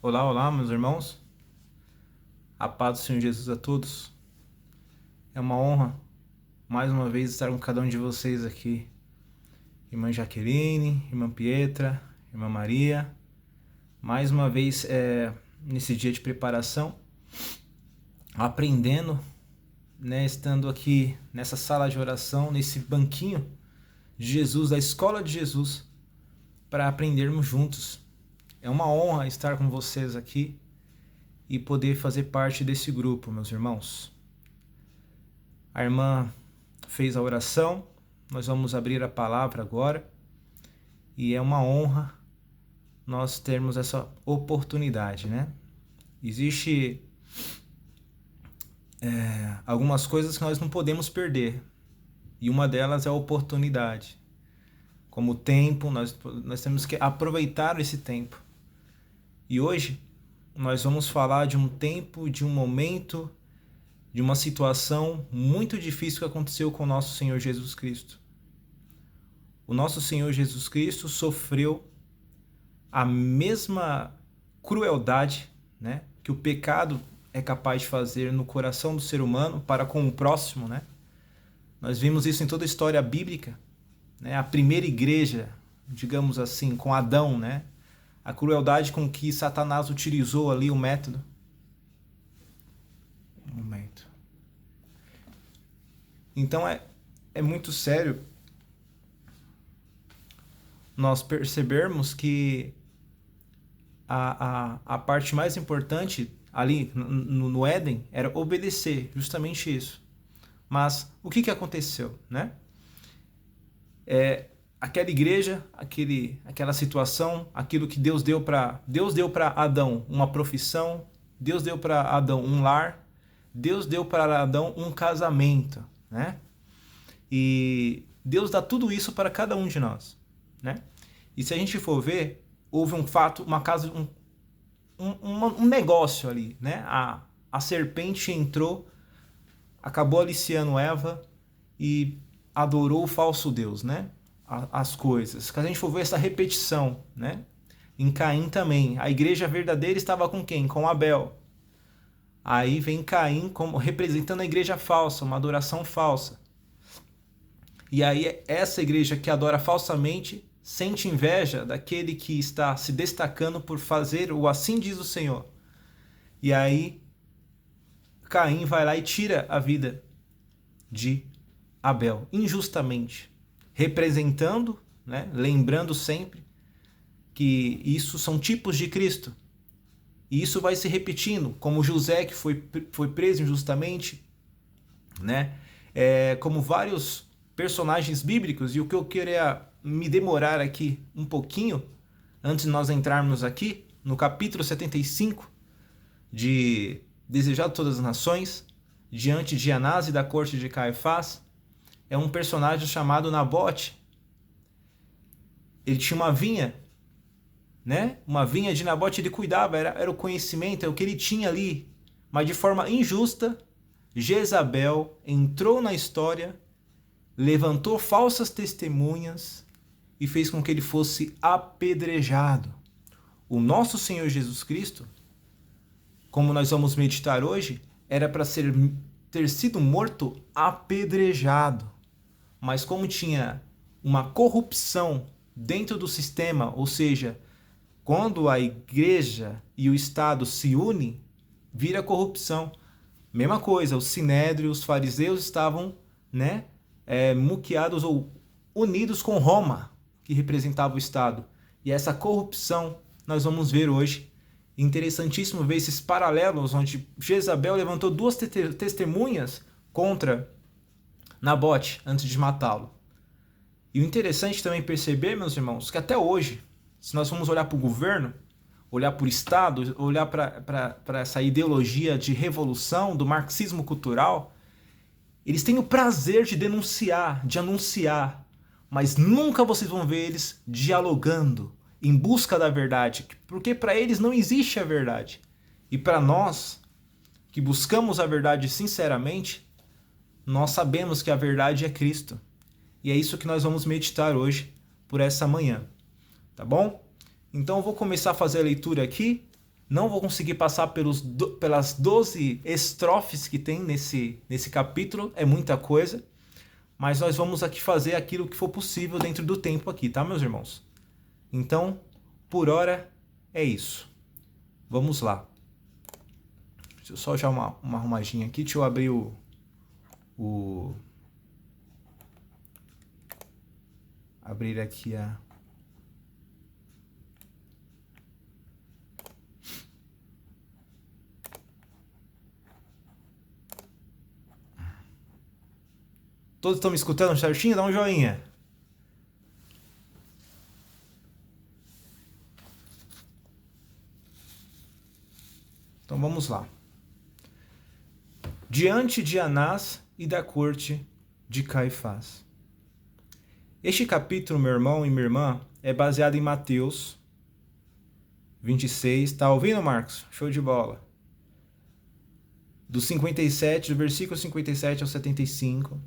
Olá, olá, meus irmãos. A paz do Senhor Jesus a todos. É uma honra, mais uma vez, estar com cada um de vocês aqui. Irmã Jaqueline, Irmã Pietra, Irmã Maria. Mais uma vez, nesse dia de preparação, aprendendo, estando aqui nessa sala de oração, nesse banquinho de Jesus, da escola de Jesus, para aprendermos juntos. É uma honra estar com vocês aqui e poder fazer parte desse grupo, meus irmãos. A irmã fez a oração, nós vamos abrir a palavra agora e é uma honra nós termos essa oportunidade, né? Existe algumas coisas que nós não podemos perder e uma delas é a oportunidade. Como o tempo, nós temos que aproveitar esse tempo. E hoje nós vamos falar de um tempo, de um momento, de uma situação muito difícil que aconteceu com o nosso Senhor Jesus Cristo. O nosso Senhor Jesus Cristo sofreu a mesma crueldade, que o pecado é capaz de fazer no coração do ser humano para com o próximo, Nós vimos isso em toda a história bíblica, A primeira igreja, digamos assim, com Adão, A crueldade com que Satanás utilizou ali o método. Um momento. Então é muito sério nós percebermos que a parte mais importante ali no Éden era obedecer, justamente isso. Mas o que aconteceu, Aquela igreja, aquela situação, aquilo que Deus deu para Adão uma profissão, Deus deu para Adão um lar, Deus deu para Adão um casamento, E Deus dá tudo isso para cada um de nós, E se a gente for ver, houve um fato, um negócio ali, A serpente entrou, acabou aliciando Eva e adorou o falso Deus, as coisas. Se a gente for ver essa repetição, em Caim também, a igreja verdadeira estava com quem? Com Abel. Aí vem Caim como representando a igreja falsa, uma adoração falsa. E aí essa igreja que adora falsamente sente inveja daquele que está se destacando por fazer o assim diz o Senhor. E aí Caim vai lá e tira a vida de Abel, injustamente. Representando, lembrando sempre que isso são tipos de Cristo. E isso vai se repetindo, como José que foi preso injustamente, como vários personagens bíblicos. E o que eu queria me demorar aqui um pouquinho, antes de nós entrarmos aqui, no capítulo 75 de Desejado de Todas as Nações, diante de Anás e da corte de Caifás, é um personagem chamado Nabote. Ele tinha uma vinha, Uma vinha de Nabote, ele cuidava, era o conhecimento, é o que ele tinha ali. Mas de forma injusta, Jezabel entrou na história, levantou falsas testemunhas e fez com que ele fosse apedrejado. O nosso Senhor Jesus Cristo, como nós vamos meditar hoje, era para ter sido morto apedrejado. Mas como tinha uma corrupção dentro do sistema, ou seja, quando a igreja e o Estado se unem, vira corrupção. Mesma coisa, os sinédrios, os fariseus estavam muqueados ou unidos com Roma, que representava o Estado. E essa corrupção nós vamos ver hoje. Interessantíssimo ver esses paralelos, onde Jezabel levantou duas testemunhas contra Nabote antes de matá-lo. E o interessante também perceber, meus irmãos, que até hoje, se nós formos olhar para o governo, olhar para o Estado, olhar para essa ideologia de revolução, do marxismo cultural, eles têm o prazer de denunciar, de anunciar, mas nunca vocês vão ver eles dialogando, em busca da verdade, porque para eles não existe a verdade. E para nós, que buscamos a verdade sinceramente, nós sabemos que a verdade é Cristo. E é isso que nós vamos meditar hoje, por essa manhã. Tá bom? Então eu vou começar a fazer a leitura aqui Não vou conseguir passar pelas 12 estrofes que tem nesse capítulo, é muita coisa. Mas nós vamos aqui fazer aquilo que for possível dentro do tempo aqui, tá, meus irmãos? Então, por hora, é isso. Vamos lá. Deixa eu só já uma arrumadinha aqui. Deixa eu abrir abrir aqui a... Todos estão me escutando certinho? Dá um joinha. Então vamos lá. Diante de Anás e da corte de Caifás. Este capítulo, meu irmão e minha irmã, é baseado em Mateus 26. Tá ouvindo, Marcos? Show de bola. Do versículo 57 ao 75.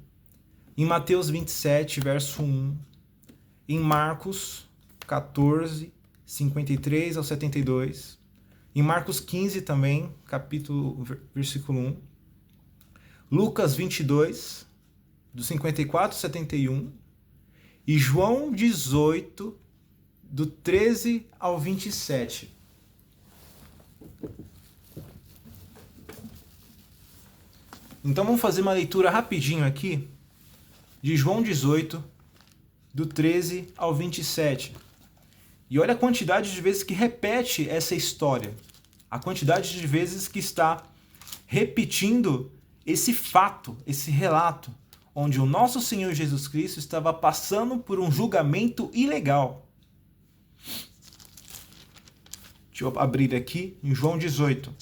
Em Mateus 27, verso 1. Em Marcos 14, 53 ao 72. Em Marcos 15 também, versículo 1. Lucas 22, do 54 ao 71. E João 18, do 13 ao 27. Então vamos fazer uma leitura rapidinho aqui de João 18, do 13 ao 27. E olha a quantidade de vezes que repete essa história. A quantidade de vezes que está repetindo esse fato, esse relato, onde o nosso Senhor Jesus Cristo estava passando por um julgamento ilegal. Deixa eu abrir aqui em João 18.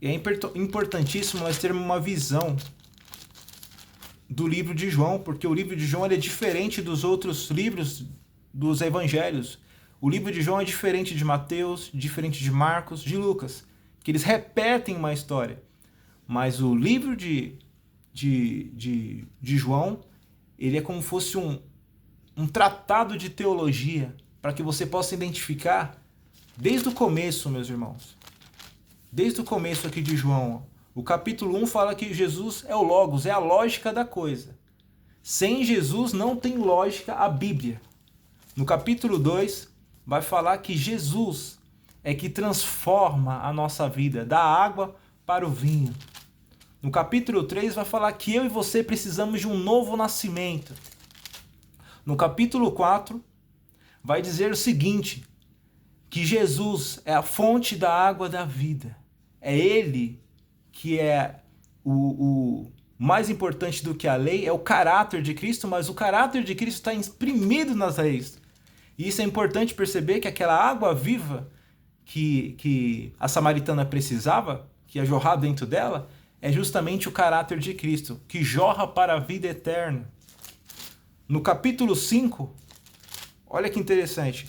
E é importantíssimo nós termos uma visão do livro de João, porque o livro de João é diferente dos outros livros dos evangelhos. O livro de João é diferente de Mateus, diferente de Marcos, de Lucas, que eles repetem uma história. Mas o livro de João, ele é como se fosse um tratado de teologia, para que você possa identificar desde o começo, meus irmãos. Desde o começo aqui de João, o capítulo 1 fala que Jesus é o Logos, é a lógica da coisa. Sem Jesus não tem lógica a Bíblia. No capítulo 2 vai falar que Jesus é que transforma a nossa vida, da água para o vinho. No capítulo 3 vai falar que eu e você precisamos de um novo nascimento. No capítulo 4 vai dizer o seguinte, que Jesus é a fonte da água da vida. É Ele que é o mais importante do que a lei, é o caráter de Cristo, mas o caráter de Cristo está imprimido nas leis. E isso é importante perceber que aquela água viva que a samaritana precisava, que ia jorrar dentro dela, é justamente o caráter de Cristo, que jorra para a vida eterna. No capítulo 5, olha que interessante,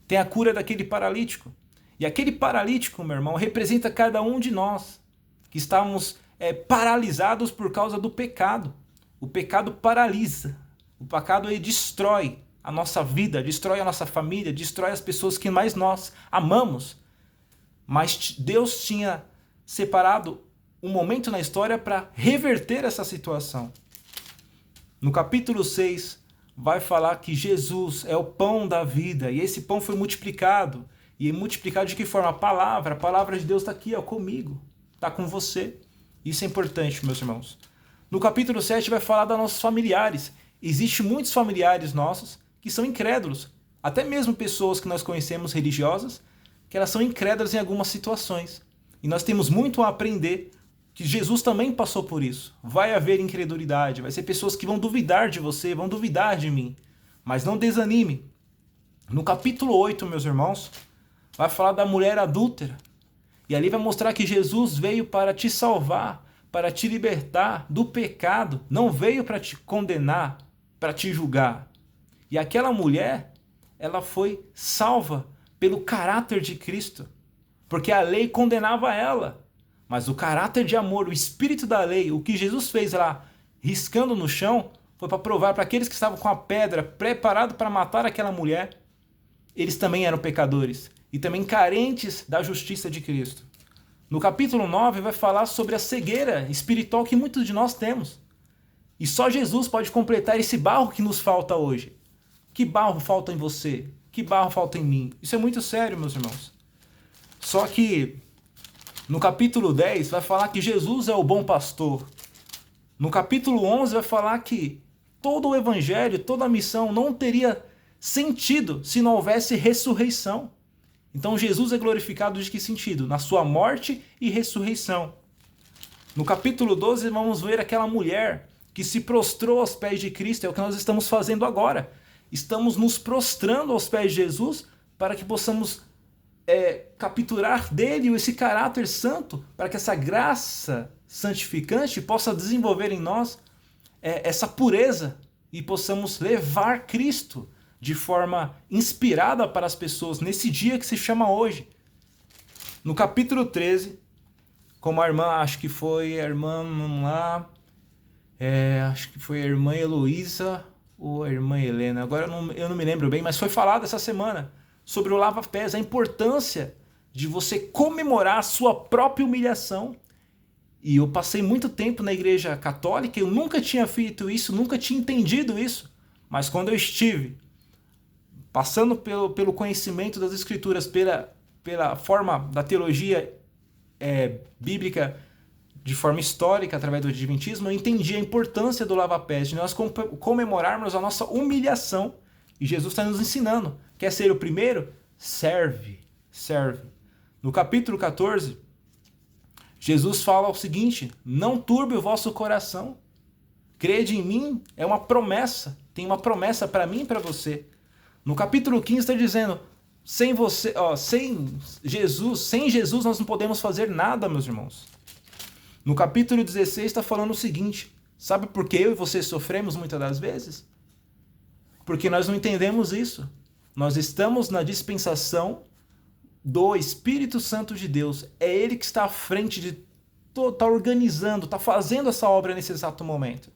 tem a cura daquele paralítico. E aquele paralítico, meu irmão, representa cada um de nós, que estávamos paralisados por causa do pecado. O pecado paralisa. O pecado ele destrói a nossa vida, destrói a nossa família, destrói as pessoas que mais nós amamos. Mas Deus tinha separado um momento na história para reverter essa situação. No capítulo 6, vai falar que Jesus é o pão da vida, e esse pão foi multiplicado. E multiplicado de que forma? A palavra de Deus está aqui, ó, comigo, está com você. Isso é importante, meus irmãos. No capítulo 7 vai falar dos nossos familiares. Existem muitos familiares nossos que são incrédulos. Até mesmo pessoas que nós conhecemos religiosas, que elas são incrédulas em algumas situações. E nós temos muito a aprender, que Jesus também passou por isso. Vai haver incredulidade, vai ser pessoas que vão duvidar de você, vão duvidar de mim. Mas não desanime. No capítulo 8, meus irmãos, vai falar da mulher adúltera. E ali vai mostrar que Jesus veio para te salvar, para te libertar do pecado. Não veio para te condenar, para te julgar. E aquela mulher, ela foi salva pelo caráter de Cristo. Porque a lei condenava ela. Mas o caráter de amor, o espírito da lei, o que Jesus fez lá, riscando no chão, foi para provar para aqueles que estavam com a pedra preparado para matar aquela mulher, eles também eram pecadores e também carentes da justiça de Cristo. No capítulo 9 vai falar sobre a cegueira espiritual que muitos de nós temos. E só Jesus pode completar esse barro que nos falta hoje. Que barro falta em você? Que barro falta em mim? Isso é muito sério, meus irmãos. Só que no capítulo 10 vai falar que Jesus é o bom pastor. No capítulo 11 vai falar que todo o evangelho, toda a missão não teria sentido se não houvesse ressurreição. Então Jesus é glorificado de que sentido? Na sua morte e ressurreição. No capítulo 12 vamos ver aquela mulher que se prostrou aos pés de Cristo, é o que nós estamos fazendo agora. Estamos nos prostrando aos pés de Jesus para que possamos capturar dele esse caráter santo, para que essa graça santificante possa desenvolver em nós essa pureza e possamos levar Cristo de forma inspirada para as pessoas nesse dia que se chama hoje. No capítulo 13, como a irmã, acho que foi a irmã, vamos lá, acho que foi a irmã Heloísa ou a irmã Helena, agora eu não me lembro bem, mas foi falado essa semana sobre o lava-pés, a importância de você comemorar a sua própria humilhação. E eu passei muito tempo na igreja católica, eu nunca tinha feito isso, nunca tinha entendido isso, mas quando eu estive passando pelo conhecimento das escrituras, pela forma da teologia bíblica, de forma histórica, através do adventismo, eu entendi a importância do lava-pés, de nós comemorarmos a nossa humilhação. E Jesus está nos ensinando. Quer ser o primeiro? Serve. No capítulo 14, Jesus fala o seguinte: não turbe o vosso coração. Crede em mim, é uma promessa. Tem uma promessa para mim e para você. No capítulo 15 está dizendo, sem Jesus nós não podemos fazer nada, meus irmãos. No capítulo 16 está falando o seguinte: sabe por que eu e você sofremos muitas das vezes? Porque nós não entendemos isso. Nós estamos na dispensação do Espírito Santo de Deus. É Ele que está à frente de está organizando, está fazendo essa obra nesse exato momento.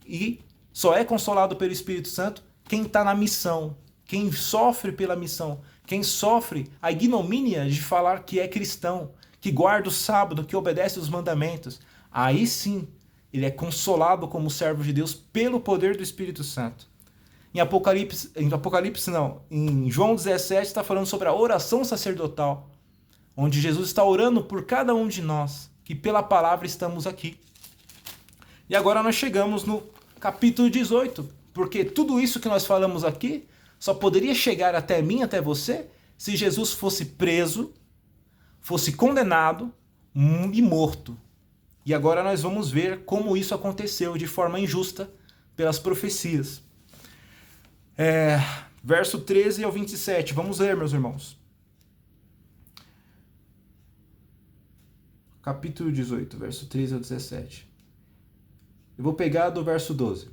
E só é consolado pelo Espírito Santo quem está na missão, quem sofre pela missão, quem sofre a ignomínia de falar que é cristão, que guarda o sábado, que obedece os mandamentos. Aí sim, ele é consolado como servo de Deus pelo poder do Espírito Santo. Em João 17 está falando sobre a oração sacerdotal, onde Jesus está orando por cada um de nós, que pela palavra estamos aqui. E agora nós chegamos no capítulo 18, porque tudo isso que nós falamos aqui só poderia chegar até mim, até você, se Jesus fosse preso, fosse condenado e morto. E agora nós vamos ver como isso aconteceu de forma injusta pelas profecias. Verso 13 ao 27. Vamos ler, meus irmãos. Capítulo 18, verso 13 ao 17. Eu vou pegar do verso 12.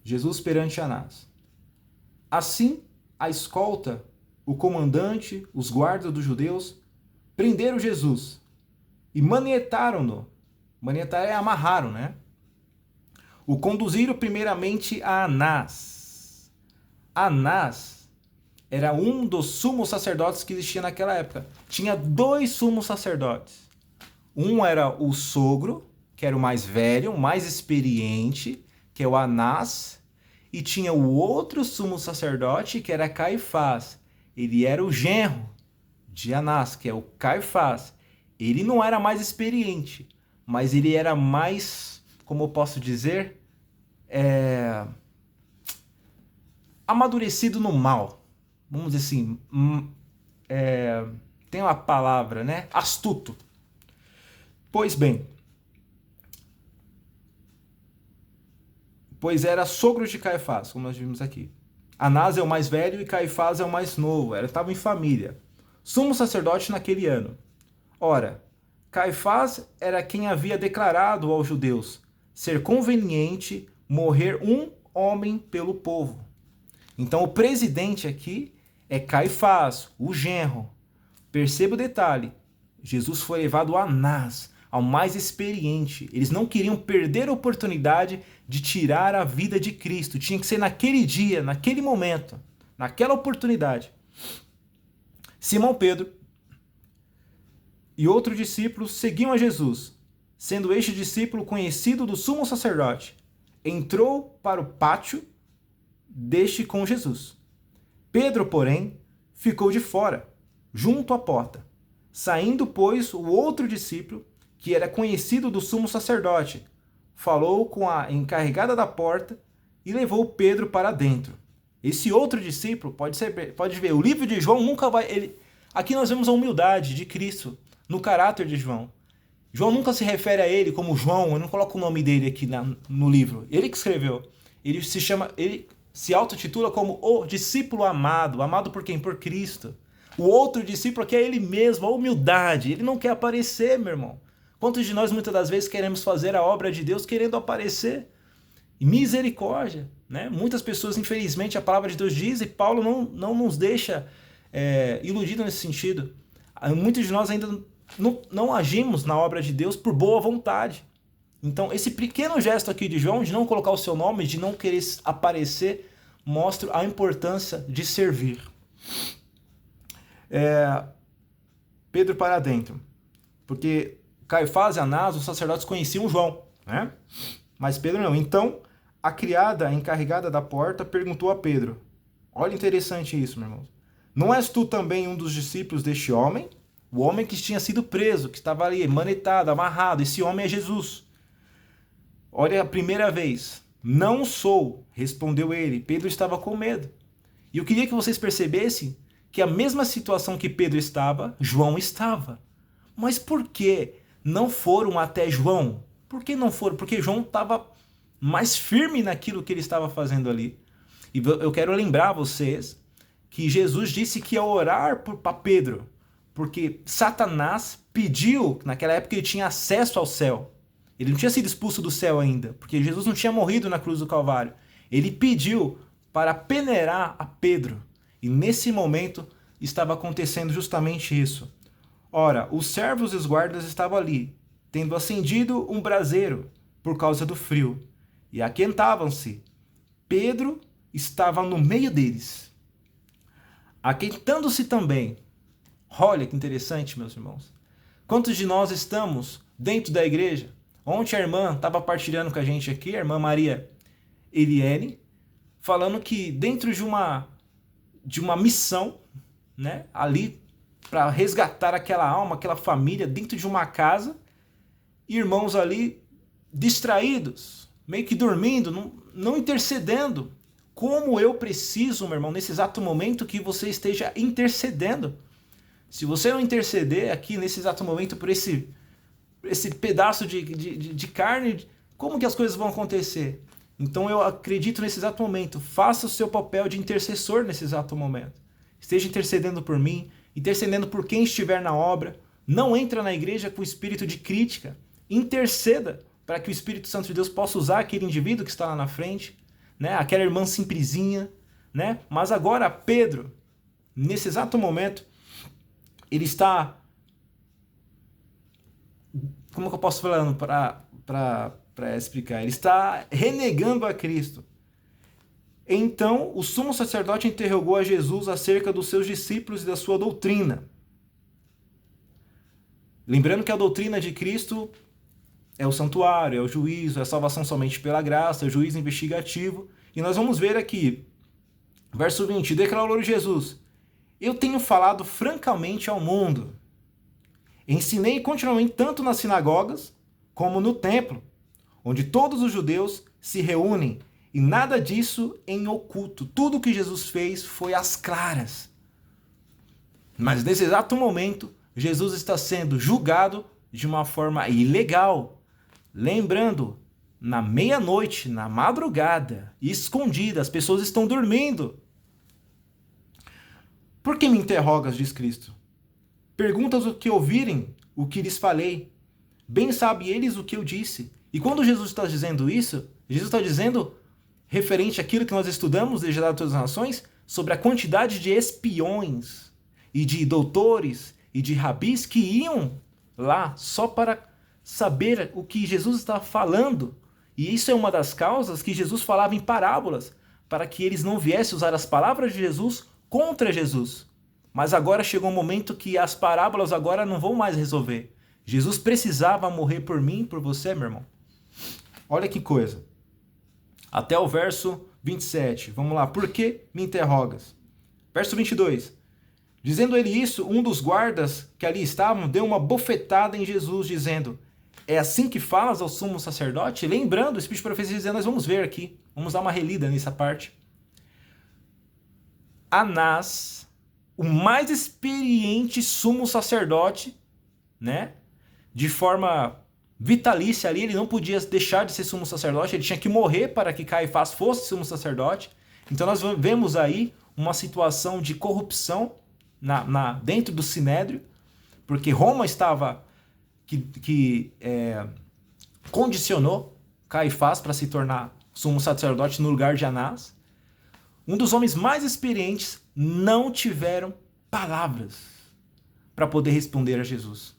Jesus perante Anás. Assim, a escolta, o comandante, os guardas dos judeus, prenderam Jesus e manietaram-no. Manietar é amarraram, né? O conduziram primeiramente a Anás. Anás era um dos sumos sacerdotes que existia naquela época. Tinha 2 sumos sacerdotes. Um era o sogro, que era o mais velho, o mais experiente, que é o Anás. E tinha o outro sumo sacerdote, que era Caifás. Ele era o genro de Anás, que é o Caifás. Ele não era mais experiente, mas ele era mais, como eu posso dizer, amadurecido no mal. Vamos dizer assim, tem uma palavra, né? Astuto. Pois bem, pois era sogro de Caifás, como nós vimos aqui. Anás é o mais velho e Caifás é o mais novo, estavam em família. Sumo sacerdote naquele ano. Ora, Caifás era quem havia declarado aos judeus ser conveniente morrer um homem pelo povo. Então o presidente aqui é Caifás, o genro. Perceba o detalhe, Jesus foi levado a Anás, ao mais experiente. Eles não queriam perder a oportunidade de tirar a vida de Cristo. Tinha que ser naquele dia, naquele momento, naquela oportunidade. Simão Pedro e outro discípulo seguiam a Jesus, sendo este discípulo conhecido do sumo sacerdote. Entrou para o pátio deste com Jesus. Pedro, porém, ficou de fora, junto à porta. Saindo, pois, o outro discípulo, que era conhecido do sumo sacerdote, falou com a encarregada da porta e levou Pedro para dentro. Esse outro discípulo, pode ver, o livro de João nunca vai... Aqui nós vemos a humildade de Cristo no caráter de João. João nunca se refere a ele como João, eu não coloco o nome dele aqui no livro. Ele que escreveu. Ele se autotitula como o discípulo amado. Amado por quem? Por Cristo. O outro discípulo aqui é ele mesmo, a humildade. Ele não quer aparecer, meu irmão. Quantos de nós muitas das vezes queremos fazer a obra de Deus querendo aparecer? E misericórdia, né? Muitas pessoas, infelizmente, a palavra de Deus diz, e Paulo não nos deixa iludido nesse sentido. Muitos de nós ainda não agimos na obra de Deus por boa vontade. Então, esse pequeno gesto aqui de João, de não colocar o seu nome, de não querer aparecer, mostra a importância de servir. Pedro para dentro. Porque Caifás e Anás, os sacerdotes, conheciam João, né? Mas Pedro não. Então, a criada encarregada da porta perguntou a Pedro. Olha interessante isso, meu irmão. Não és tu também um dos discípulos deste homem? O homem que tinha sido preso, que estava ali manetado, amarrado. Esse homem é Jesus. Olha a primeira vez. Não sou, respondeu ele. Pedro estava com medo. E eu queria que vocês percebessem que a mesma situação que Pedro estava, João estava. Mas por que não foram até João? Por que não foram? Porque João estava mais firme naquilo que ele estava fazendo ali. E eu quero lembrar vocês que Jesus disse que ia orar para Pedro, porque Satanás pediu, naquela época ele tinha acesso ao céu. Ele não tinha sido expulso do céu ainda, porque Jesus não tinha morrido na cruz do Calvário. Ele pediu para peneirar a Pedro. E nesse momento estava acontecendo justamente isso. Ora, os servos e os guardas estavam ali, tendo acendido um braseiro por causa do frio, e aquentavam-se. Pedro estava no meio deles, aquentando-se também. Olha que interessante, meus irmãos. Quantos de nós estamos dentro da igreja? Ontem a irmã estava partilhando com a gente aqui, a irmã Maria Eliane, falando que dentro de uma missão, né, ali para resgatar aquela alma, aquela família dentro de uma casa, irmãos ali distraídos, meio que dormindo, não intercedendo. Como eu preciso, meu irmão, nesse exato momento que você esteja intercedendo. Se você não interceder aqui nesse exato momento por esse pedaço de carne, como que as coisas vão acontecer? Então eu acredito nesse exato momento. Faça o seu papel de intercessor nesse exato momento. Esteja intercedendo por mim, intercedendo por quem estiver na obra. Não entra na igreja com espírito de crítica. Interceda para que o Espírito Santo de Deus possa usar aquele indivíduo que está lá na frente, né? Aquela irmã simplesinha, né? Mas agora Pedro, nesse exato momento, ele está... Como que eu posso falar para explicar? Ele está renegando a Cristo. Então, o sumo sacerdote interrogou a Jesus acerca dos seus discípulos e da sua doutrina. Lembrando que a doutrina de Cristo é o santuário, é o juízo, é a salvação somente pela graça, é o juízo investigativo. E nós vamos ver aqui, verso 20, declarou Jesus: eu tenho falado francamente ao mundo. Ensinei continuamente tanto nas sinagogas como no templo, onde todos os judeus se reúnem, e nada disso em oculto. Tudo que Jesus fez foi às claras. Mas nesse exato momento, Jesus está sendo julgado de uma forma ilegal. Lembrando, na meia-noite, na madrugada, escondida, as pessoas estão dormindo. Por que me interrogas, diz Cristo? Perguntas o que ouvirem, o que lhes falei. Bem sabem eles o que eu disse. E quando Jesus está dizendo isso, Jesus está dizendo, referente àquilo que nós estudamos desde a todas as nações, sobre a quantidade de espiões e de doutores e de rabis que iam lá só para saber o que Jesus estava falando. E isso é uma das causas que Jesus falava em parábolas, para que eles não viessem usar as palavras de Jesus contra Jesus. Mas agora chegou um momento que as parábolas agora não vão mais resolver. Jesus precisava morrer por mim e por você, meu irmão. Olha que coisa. Até o verso 27. Vamos lá. Por que me interrogas? Verso 22. Dizendo ele isso, um dos guardas que ali estavam deu uma bofetada em Jesus, dizendo: é assim que falas ao sumo sacerdote? Lembrando, o Espírito de Profecia dizendo, nós vamos ver aqui. Vamos dar uma relida nessa parte. Anás, o mais experiente sumo sacerdote, né? De forma vitalícia ali, ele não podia deixar de ser sumo sacerdote, ele tinha que morrer para que Caifás fosse sumo sacerdote. Então nós vemos aí uma situação de corrupção dentro do Sinédrio, porque Roma estava condicionou Caifás para se tornar sumo sacerdote no lugar de Anás. Um dos homens mais experientes não tiveram palavras para poder responder a Jesus.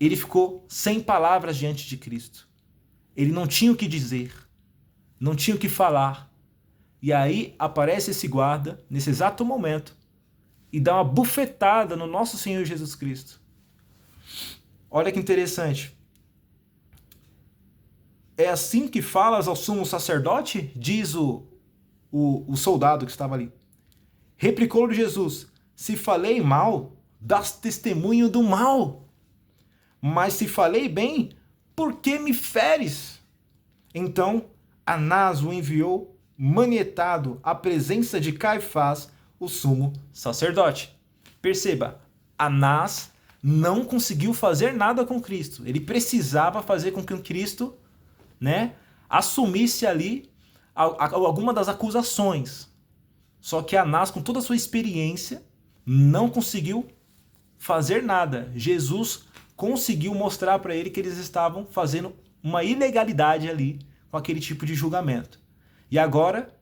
Ele ficou sem palavras diante de Cristo. Ele não tinha o que dizer, não tinha o que falar. E aí aparece esse guarda, nesse exato momento, e dá uma bufetada no nosso Senhor Jesus Cristo. Olha que interessante. É assim que falas ao sumo sacerdote? Diz o soldado que estava ali. Replicou-lhe Jesus: se falei mal, dás testemunho do mal. Mas se falei bem, por que me feres? Então Anás o enviou manietado à presença de Caifás, o sumo sacerdote. Perceba, Anás não conseguiu fazer nada com Cristo. Ele precisava fazer com que o Cristo, né, assumisse ali alguma das acusações. Só que Anás, com toda a sua experiência, não conseguiu fazer nada. Jesus conseguiu mostrar para ele que eles estavam fazendo uma ilegalidade ali com aquele tipo de julgamento. E agora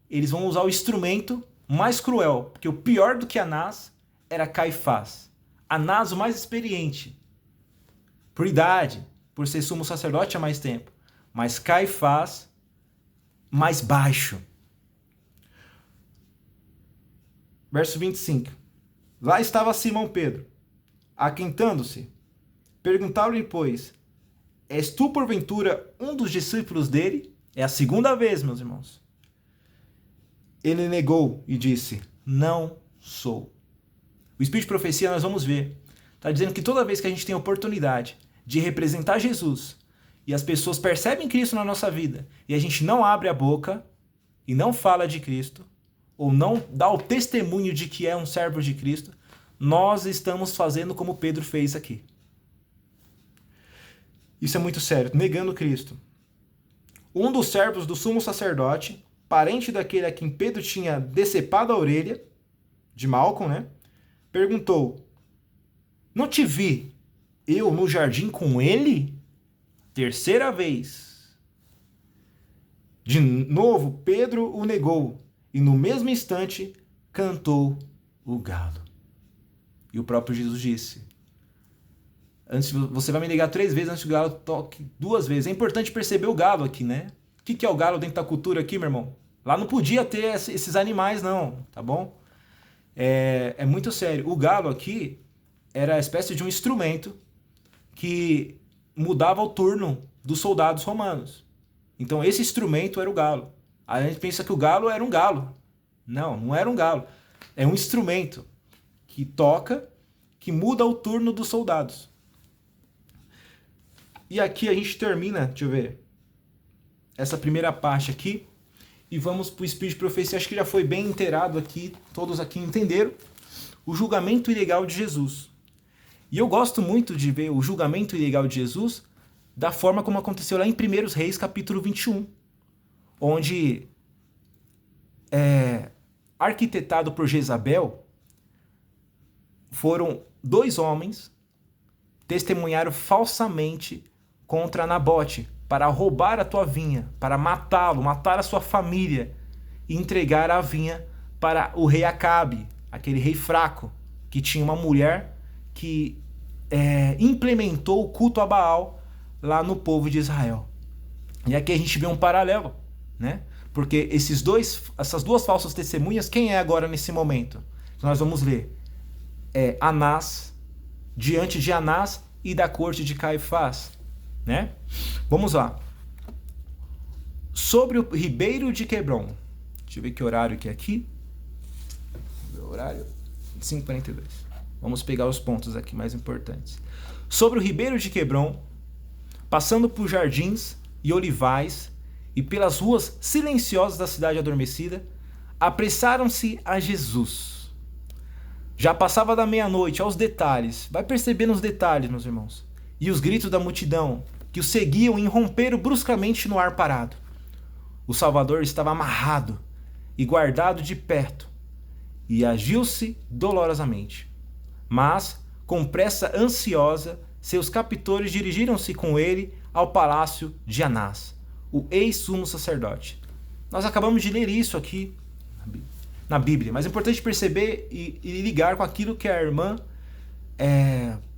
eles vão usar o instrumento mais cruel, porque o pior do que Anás era Caifás. Anás, o mais experiente, por idade, por ser sumo sacerdote há mais tempo, mas Caifás, mais baixo. Verso 25. Lá estava Simão Pedro, aquentando-se. Perguntaram-lhe, pois, és tu porventura um dos discípulos dele? É a segunda vez, meus irmãos. Ele negou e disse: não sou. O Espírito de Profecia nós vamos ver. Está dizendo que toda vez que a gente tem a oportunidade de representar Jesus e as pessoas percebem Cristo na nossa vida e a gente não abre a boca e não fala de Cristo ou não dá o testemunho de que é um servo de Cristo, nós estamos fazendo como Pedro fez aqui. Isso é muito sério, negando Cristo. Um dos servos do sumo sacerdote, parente daquele a quem Pedro tinha decepado a orelha, de Malco, né? Perguntou: não te vi eu no jardim com ele? Terceira vez. De novo, Pedro o negou, e no mesmo instante cantou o galo. E o próprio Jesus disse: antes, você vai me negar 3 vezes antes que o galo toque 2 vezes. É importante perceber o galo aqui, né? O que é o galo dentro da cultura aqui, meu irmão? Lá não podia ter esses animais, não, tá bom? É muito sério. O galo aqui era a espécie de um instrumento que mudava o turno dos soldados romanos. Então esse instrumento era o galo. A gente pensa que o galo era um galo. Não, não era um galo. É um instrumento que toca, que muda o turno dos soldados. E aqui a gente termina, deixa eu ver, essa primeira parte aqui. E vamos para o Espírito de Profecia. Acho que já foi bem inteirado aqui, todos aqui entenderam o julgamento ilegal de Jesus. E eu gosto muito de ver o julgamento ilegal de Jesus da forma como aconteceu lá em 1 Reis, capítulo 21, onde, arquitetado por Jezabel, foram 2 homens testemunharam falsamente contra Nabote, para roubar a tua vinha, para matá-lo, matar a sua família e entregar a vinha para o rei Acabe, aquele rei fraco, que tinha uma mulher que implementou o culto a Baal lá no povo de Israel. E aqui a gente vê um paralelo, né? Porque essas duas falsas testemunhas, quem é agora nesse momento? Nós vamos ler. Anás, diante de Anás e da corte de Caifás, né? Vamos lá. Sobre o ribeiro de Quebron. Deixa eu ver que horário que é aqui. O horário 5h42. Vamos pegar os pontos aqui mais importantes. Sobre o ribeiro de Quebron, passando por jardins e olivais e pelas ruas silenciosas da cidade adormecida, apressaram-se a Jesus. Já passava da meia-noite, aos detalhes. Vai percebendo os detalhes, meus irmãos. E os gritos da multidão que o seguiam irromperam bruscamente no ar parado. O Salvador estava amarrado e guardado de perto, e agiu-se dolorosamente. Mas, com pressa ansiosa, seus captores dirigiram-se com ele ao palácio de Anás, o ex-sumo sacerdote. Nós acabamos de ler isso aqui na Bíblia, mas é importante perceber e ligar com aquilo que a irmã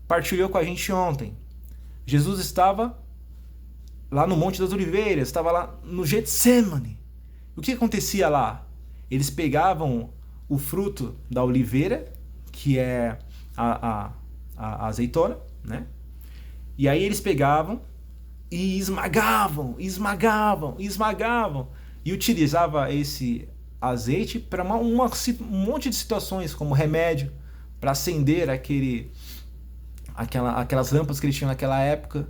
partilhou com a gente ontem. Jesus estava lá no Monte das Oliveiras, estava lá no Getsemane. O que acontecia lá? Eles pegavam o fruto da oliveira, que é a azeitona, né? E aí eles pegavam e esmagavam, e utilizava esse azeite para um monte de situações, como remédio, para acender aquelas lâmpadas que eles tinham naquela época,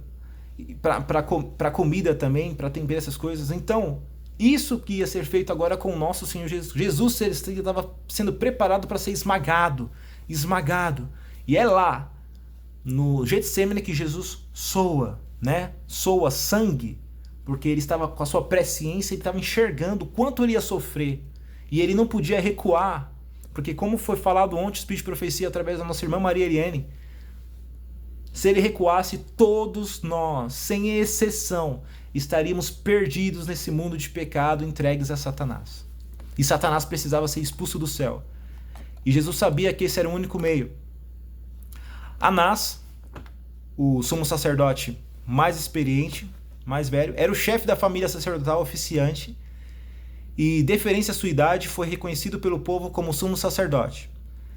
para comida também, para temperar essas coisas. Então, isso que ia ser feito agora com o nosso Senhor Jesus. Jesus estava sendo preparado para ser esmagado. E é lá, no Getsemane, que Jesus soa, né? Soa sangue, porque ele estava com a sua presciência, ele estava enxergando o quanto ele ia sofrer. E ele não podia recuar, porque como foi falado ontem, o Espírito de Profecia, através da nossa irmã Maria Eliane, se ele recuasse, todos nós, sem exceção, estaríamos perdidos nesse mundo de pecado, entregues a Satanás. E Satanás precisava ser expulso do céu. E Jesus sabia que esse era o único meio. Anás, o sumo sacerdote mais experiente, mais velho, era o chefe da família sacerdotal oficiante, e, deferência à sua idade, foi reconhecido pelo povo como sumo sacerdote.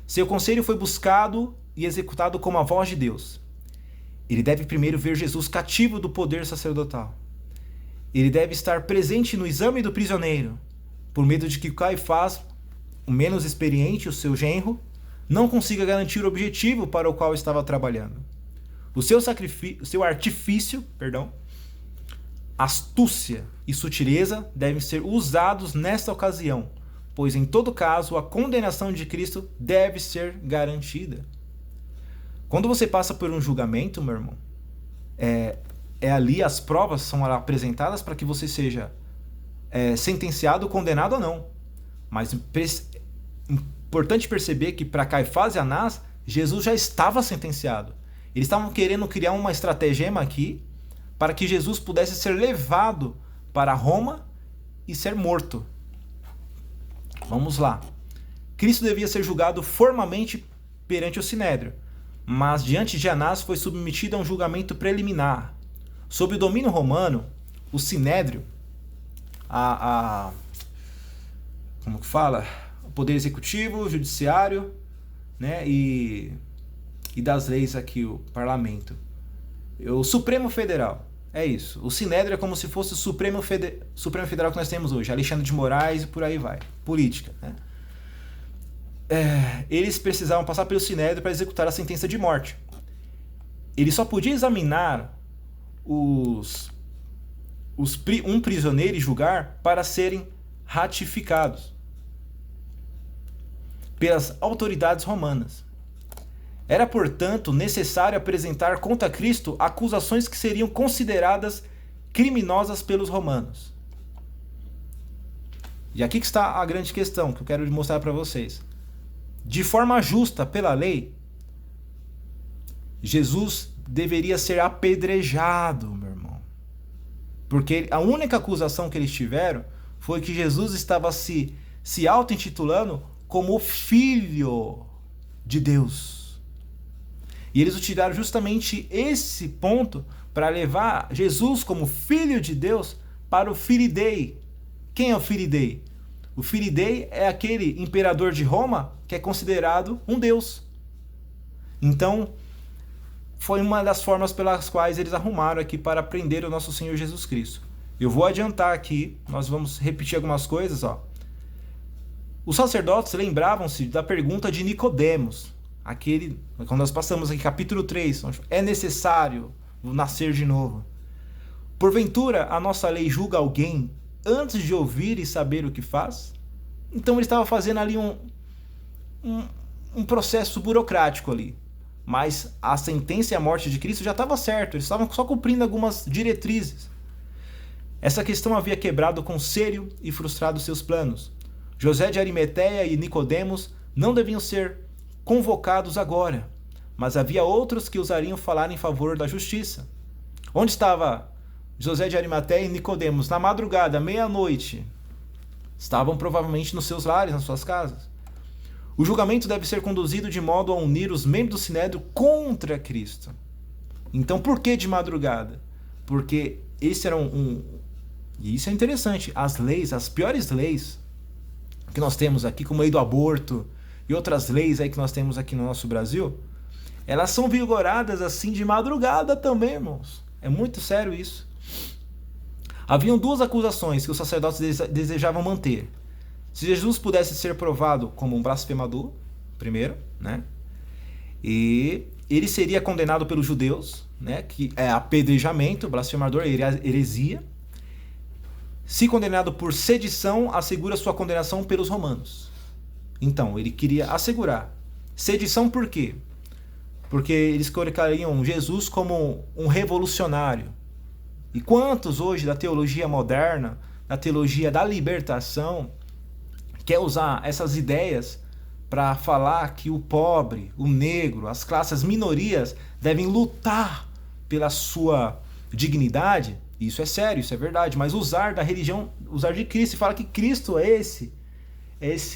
Seu conselho foi buscado e executado como a voz de Deus. Ele deve primeiro ver Jesus cativo do poder sacerdotal. Ele deve estar presente no exame do prisioneiro, por medo de que Caifás, o menos experiente, o seu genro, não consiga garantir o objetivo para o qual estava trabalhando. O seu artifício, astúcia e sutileza devem ser usados nesta ocasião, pois em todo caso a condenação de Cristo deve ser garantida. Quando você passa por um julgamento, meu irmão, ali as provas são apresentadas para que você seja sentenciado, condenado ou não. Mas importante perceber que para Caifás e Anás, Jesus já estava sentenciado. Eles estavam querendo criar uma estratagema aqui para que Jesus pudesse ser levado para Roma e ser morto. Vamos lá. Cristo devia ser julgado formalmente perante o Sinédrio, mas diante de Anás foi submetido a um julgamento preliminar. Sob o domínio romano, o Sinédrio, como que fala? O poder executivo, o judiciário, né? E das leis aqui, o parlamento. O Supremo Federal, é isso. O Sinédrio é como se fosse o Supremo Federal que nós temos hoje, Alexandre de Moraes e por aí vai. Política, né? Eles precisavam passar pelo Sinédrio para executar a sentença de morte. Ele só podia examinar um prisioneiro e julgar para serem ratificados pelas autoridades romanas. Era, portanto, necessário apresentar contra Cristo acusações que seriam consideradas criminosas pelos romanos. E aqui que está a grande questão que eu quero mostrar para vocês. De forma justa pela lei, Jesus deveria ser apedrejado, meu irmão. Porque a única acusação que eles tiveram foi que Jesus estava se auto-intitulando como o Filho de Deus. E eles utilizaram justamente esse ponto para levar Jesus como Filho de Deus para o Filidei. Quem é o Filidei? O Filidei é aquele imperador de Roma que é considerado um deus. Então, foi uma das formas pelas quais eles arrumaram aqui para prender o nosso Senhor Jesus Cristo. Eu vou adiantar aqui, nós vamos repetir algumas coisas, ó. Os sacerdotes lembravam-se da pergunta de Nicodemos, quando nós passamos aqui, capítulo 3, é necessário nascer de novo. Porventura, a nossa lei julga alguém antes de ouvir e saber o que faz? Então ele estava fazendo ali um processo burocrático ali. Mas a sentença e a morte de Cristo já estava certo, eles estavam só cumprindo algumas diretrizes. Essa questão havia quebrado o conselho e frustrado seus planos. José de Arimateia e Nicodemos não deviam ser convocados agora, mas havia outros que usariam falar em favor da justiça. Onde estava José de Arimateia e Nicodemos? Na madrugada, meia-noite. Estavam provavelmente nos seus lares, nas suas casas. O julgamento deve ser conduzido de modo a unir os membros do Sinédrio contra Cristo. Então, por que de madrugada? Porque esse era e isso é interessante, as leis, as piores leis que nós temos aqui, como a lei do aborto e outras leis aí que nós temos aqui no nosso Brasil, elas são vigoradas assim de madrugada também, irmãos. É muito sério isso. Haviam duas acusações que os sacerdotes desejavam manter. Se Jesus pudesse ser provado como um blasfemador, primeiro, né? E ele seria condenado pelos judeus, né? Que é apedrejamento, blasfemador, heresia. Se condenado por sedição, assegura sua condenação pelos romanos. Então, ele queria assegurar. Sedição por quê? Porque eles colocariam Jesus como um revolucionário. E quantos hoje da teologia moderna, da teologia da libertação, quer usar essas ideias para falar que o pobre, o negro, as classes minorias devem lutar pela sua dignidade? Isso é sério, isso é verdade, mas usar da religião, usar de Cristo e falar que Cristo é esse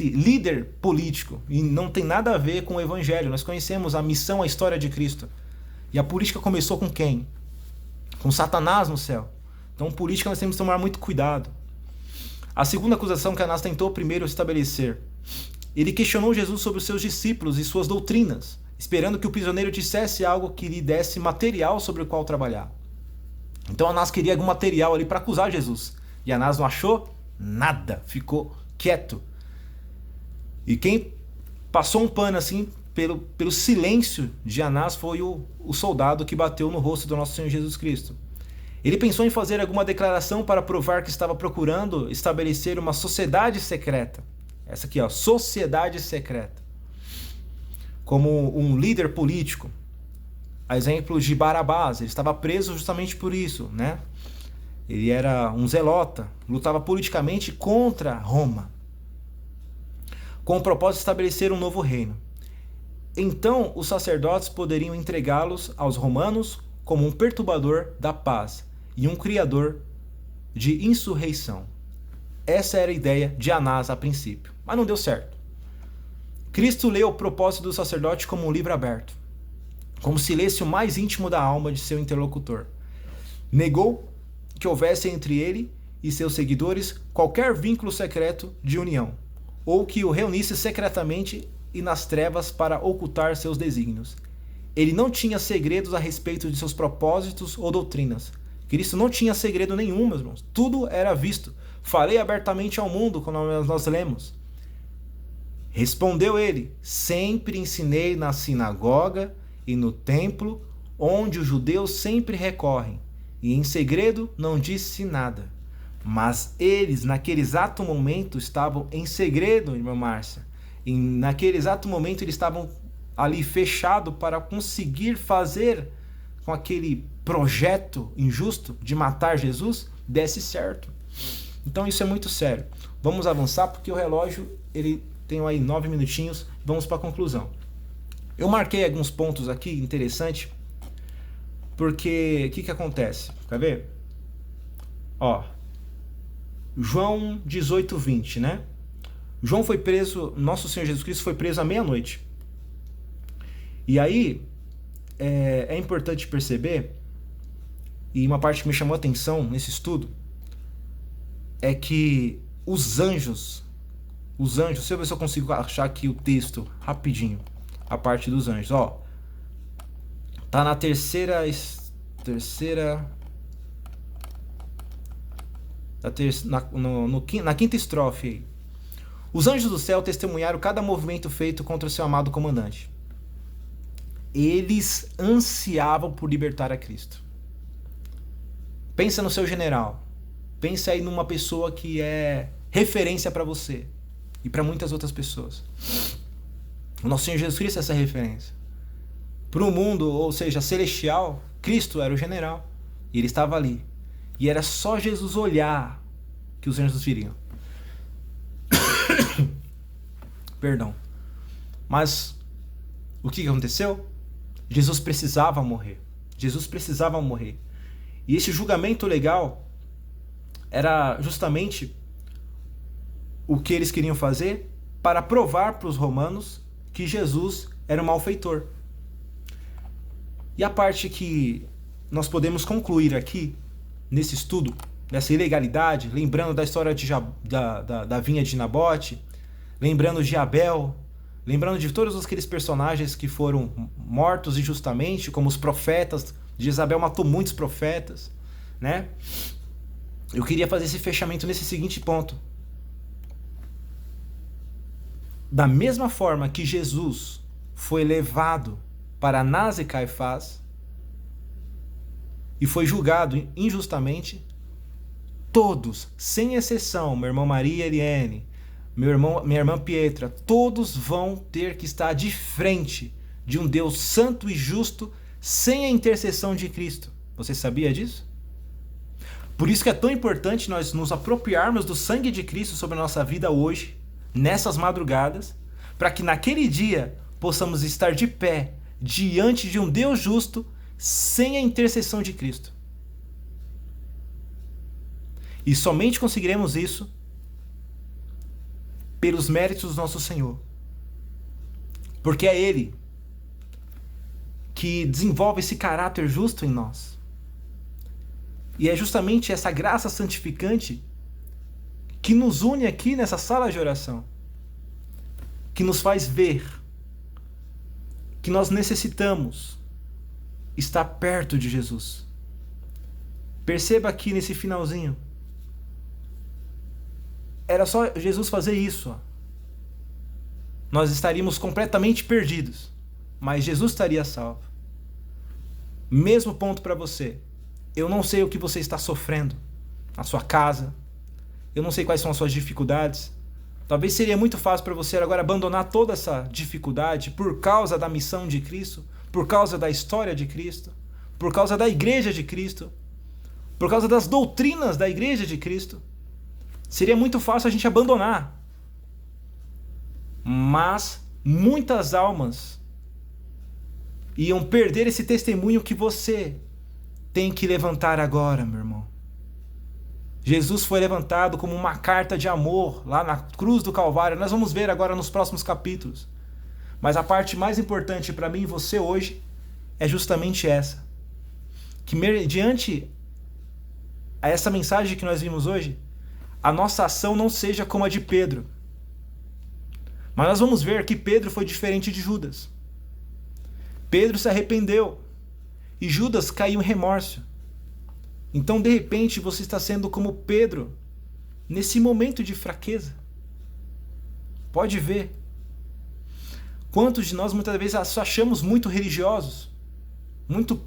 líder político e não tem nada a ver com o evangelho. Nós conhecemos a missão, a história de Cristo. E a política começou com quem? Com Satanás no céu. Então, política nós temos que tomar muito cuidado. A segunda acusação que Anás tentou primeiro estabelecer. Ele questionou Jesus sobre os seus discípulos e suas doutrinas, esperando que o prisioneiro dissesse algo que lhe desse material sobre o qual trabalhar. Então Anás queria algum material ali para acusar Jesus. E Anás não achou nada, ficou quieto. E quem passou um pano assim pelo silêncio de Anás foi o soldado que bateu no rosto do nosso Senhor Jesus Cristo. Ele pensou em fazer alguma declaração para provar que estava procurando estabelecer uma sociedade secreta. Essa aqui, ó, sociedade secreta. Como um líder político. A exemplo de Barabás, ele estava preso justamente por isso, né? Ele era um zelota, lutava politicamente contra Roma, com o propósito de estabelecer um novo reino. Então, os sacerdotes poderiam entregá-los aos romanos como um perturbador da paz e um criador de insurreição. Essa era a ideia de Anás a princípio, mas não deu certo. Cristo leu o propósito do sacerdote como um livro aberto, como se lesse o mais íntimo da alma de seu interlocutor. Negou que houvesse entre ele e seus seguidores qualquer vínculo secreto de união, ou que o reunisse secretamente e nas trevas para ocultar seus desígnios. Ele não tinha segredos a respeito de seus propósitos ou doutrinas. Cristo não tinha segredo nenhum, meus irmãos. Tudo era visto. Falei abertamente ao mundo, quando nós lemos. Respondeu ele: sempre ensinei na sinagoga e no templo, onde os judeus sempre recorrem, e em segredo não disse nada. Mas eles, naquele exato momento, estavam em segredo, irmã Márcia. E naquele exato momento, eles estavam ali fechados para conseguir fazer com aquele projeto injusto de matar Jesus desse certo. Então isso é muito sério. Vamos avançar porque o relógio ele tem aí 9 minutinhos. Vamos para a conclusão. Eu marquei alguns pontos aqui interessantes, porque o que acontece? Quer ver? Ó, João 18:20, né? João foi preso, nosso Senhor Jesus Cristo foi preso à meia-noite. E aí, é importante perceber, e uma parte que me chamou a atenção nesse estudo, é que os anjos, deixa eu ver se eu consigo achar aqui o texto rapidinho, a parte dos anjos, ó. Tá na na quinta estrofe aí. Os anjos do céu testemunharam cada movimento feito contra o seu amado comandante. Eles ansiavam por libertar a Cristo. Pensa no seu general. Pensa aí numa pessoa que é referência para você e para muitas outras pessoas. O nosso Senhor Jesus Cristo é essa referência. Para o mundo, ou seja, celestial, Cristo era o general. E ele estava ali. E era só Jesus olhar que os anjos viriam. Perdão. Mas o que aconteceu? Jesus precisava morrer. Jesus precisava morrer. E esse julgamento legal era justamente o que eles queriam fazer para provar para os romanos que Jesus era um malfeitor. E a parte que nós podemos concluir aqui, nesse estudo, dessa ilegalidade, lembrando da história da vinha de Nabote, lembrando de Abel, lembrando de todos aqueles personagens que foram mortos injustamente, como os profetas, Jezabel matou muitos profetas, né? Eu queria fazer esse fechamento nesse seguinte ponto. Da mesma forma que Jesus foi levado para Anás e Caifás e foi julgado injustamente, todos, sem exceção, meu irmão Maria Eliane, minha irmã Pietra, todos vão ter que estar de frente de um Deus santo e justo sem a intercessão de Cristo. Você sabia disso? Por isso que é tão importante nós nos apropriarmos do sangue de Cristo sobre a nossa vida hoje, nessas madrugadas, para que naquele dia possamos estar de pé diante de um Deus justo sem a intercessão de Cristo. E somente conseguiremos isso pelos méritos do nosso Senhor. Porque é Ele que desenvolve esse caráter justo em nós. E é justamente essa graça santificante que nos une aqui nessa sala de oração, que nos faz ver que nós necessitamos estar perto de Jesus. Perceba aqui nesse finalzinho, era só Jesus fazer isso, ó. Nós estaríamos completamente perdidos, mas Jesus estaria salvo. Mesmo ponto para você. Eu não sei o que você está sofrendo na sua casa. Eu não sei quais são as suas dificuldades. Talvez seria muito fácil para você agora abandonar toda essa dificuldade por causa da missão de Cristo, por causa da história de Cristo, por causa da igreja de Cristo, por causa das doutrinas da igreja de Cristo. Seria muito fácil a gente abandonar. Mas muitas almas iam perder esse testemunho que você tem que levantar agora, meu irmão. Jesus foi levantado como uma carta de amor lá na cruz do Calvário. Nós vamos ver agora nos próximos capítulos. Mas a parte mais importante para mim e você hoje é justamente essa. Que mediante a essa mensagem que nós vimos hoje, a nossa ação não seja como a de Pedro. Mas nós vamos ver que Pedro foi diferente de Judas. Pedro se arrependeu e Judas caiu em remorso. Então, de repente, você está sendo como Pedro nesse momento de fraqueza. Pode ver. Quantos de nós muitas vezes achamos muito religiosos, muito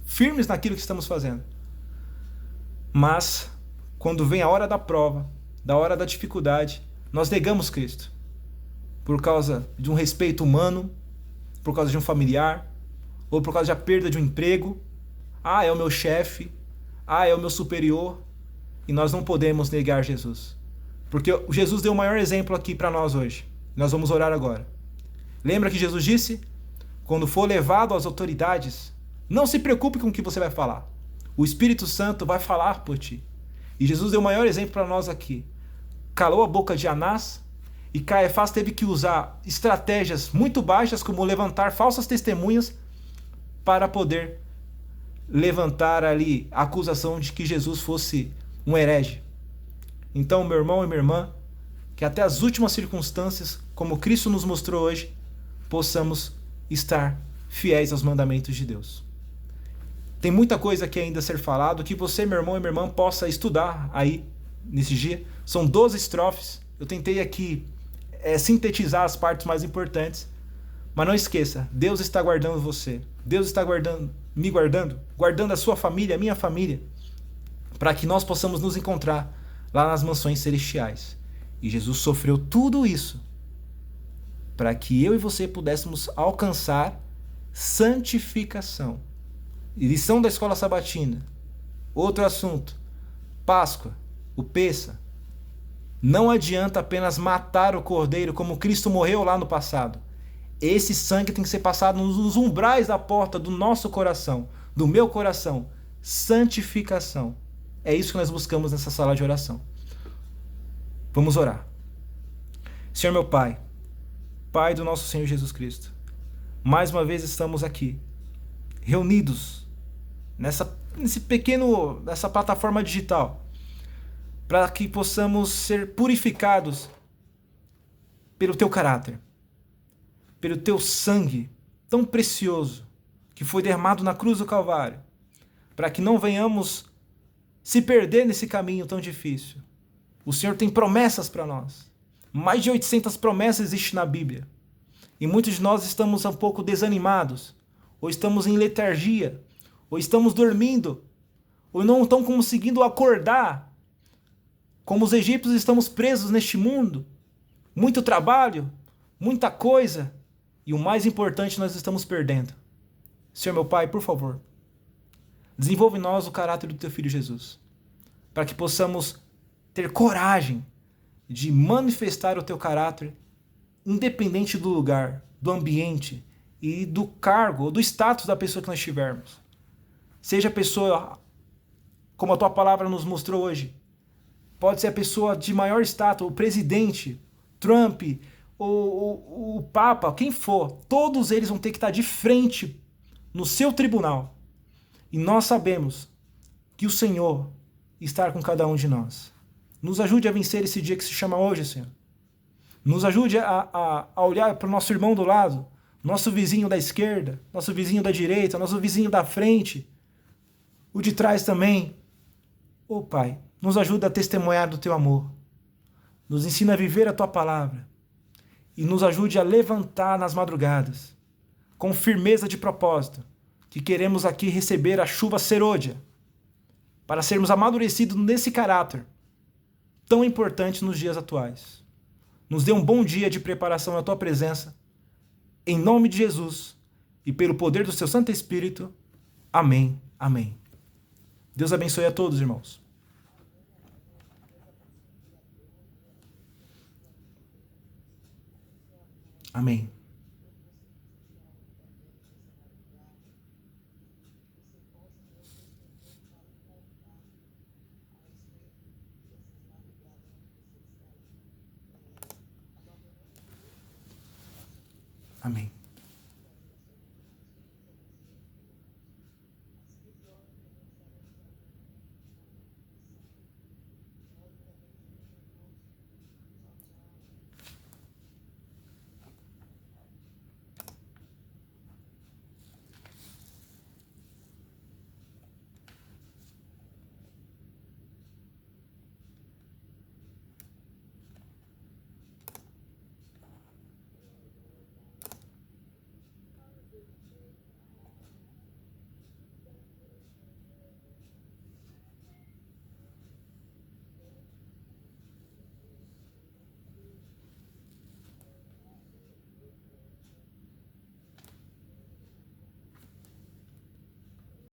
firmes naquilo que estamos fazendo. Mas, quando vem a hora da prova, da hora da dificuldade, nós negamos Cristo. Por causa de um respeito humano, por causa de um familiar, ou por causa da perda de um emprego. Ah, é o meu chefe. Ah, é o meu superior. E nós não podemos negar Jesus. Porque Jesus deu o maior exemplo aqui para nós hoje. Nós vamos orar agora. Lembra que Jesus disse? Quando for levado às autoridades, não se preocupe com o que você vai falar. O Espírito Santo vai falar por ti. E Jesus deu o maior exemplo para nós aqui. Calou a boca de Anás e Caifás teve que usar estratégias muito baixas, como levantar falsas testemunhas para poder levantar ali a acusação de que Jesus fosse um herege. Então, meu irmão e minha irmã, que até as últimas circunstâncias, como Cristo nos mostrou hoje, possamos estar fiéis aos mandamentos de Deus. Tem muita coisa aqui ainda a ser falado, que você, meu irmão e minha irmã, possa estudar aí nesse dia. São 12 estrofes. Eu tentei aqui sintetizar as partes mais importantes. Mas não esqueça, Deus está guardando você. Deus está guardando, me guardando, guardando a sua família, a minha família, para que nós possamos nos encontrar lá nas mansões celestiais. E Jesus sofreu tudo isso para que eu e você pudéssemos alcançar santificação. Lição da escola sabatina. Outro assunto. Páscoa, o Pêssah. Não adianta apenas matar o cordeiro como Cristo morreu lá no passado. Esse sangue tem que ser passado nos umbrais da porta do nosso coração, do meu coração. Santificação. É isso que nós buscamos nessa sala de oração. Vamos orar. Senhor meu Pai, Pai do nosso Senhor Jesus Cristo, mais uma vez estamos aqui, reunidos nessa plataforma digital, para que possamos ser purificados pelo Teu caráter, pelo Teu sangue tão precioso que foi derramado na cruz do Calvário, para que não venhamos se perder nesse caminho tão difícil. O Senhor tem promessas para nós. Mais de 800 promessas existem na Bíblia. E muitos de nós estamos um pouco desanimados, ou estamos em letargia, ou estamos dormindo, ou não estão conseguindo acordar. Como os egípcios, estamos presos neste mundo. Muito trabalho, muita coisa, e o mais importante nós estamos perdendo. Senhor meu Pai, por favor, desenvolve em nós o caráter do Teu Filho Jesus, para que possamos ter coragem de manifestar o Teu caráter, independente do lugar, do ambiente e do cargo ou do status da pessoa que nós tivermos. Seja a pessoa, como a Tua palavra nos mostrou hoje, pode ser a pessoa de maior status, o presidente, Trump, o Papa, quem for, todos eles vão ter que estar de frente no seu tribunal. E nós sabemos que o Senhor está com cada um de nós. Nos ajude a vencer esse dia que se chama hoje, Senhor. Nos ajude a olhar para o nosso irmão do lado, nosso vizinho da esquerda, nosso vizinho da direita, nosso vizinho da frente, o de trás também. Ô Pai, nos ajuda a testemunhar do Teu amor. Nos ensina a viver a Tua palavra. E nos ajude a levantar nas madrugadas, com firmeza de propósito, que queremos aqui receber a chuva serôdia, para sermos amadurecidos nesse caráter tão importante nos dias atuais. Nos dê um bom dia de preparação na Tua presença, em nome de Jesus e pelo poder do Seu Santo Espírito. Amém. Amém. Deus abençoe a todos, irmãos. Amém. Amém.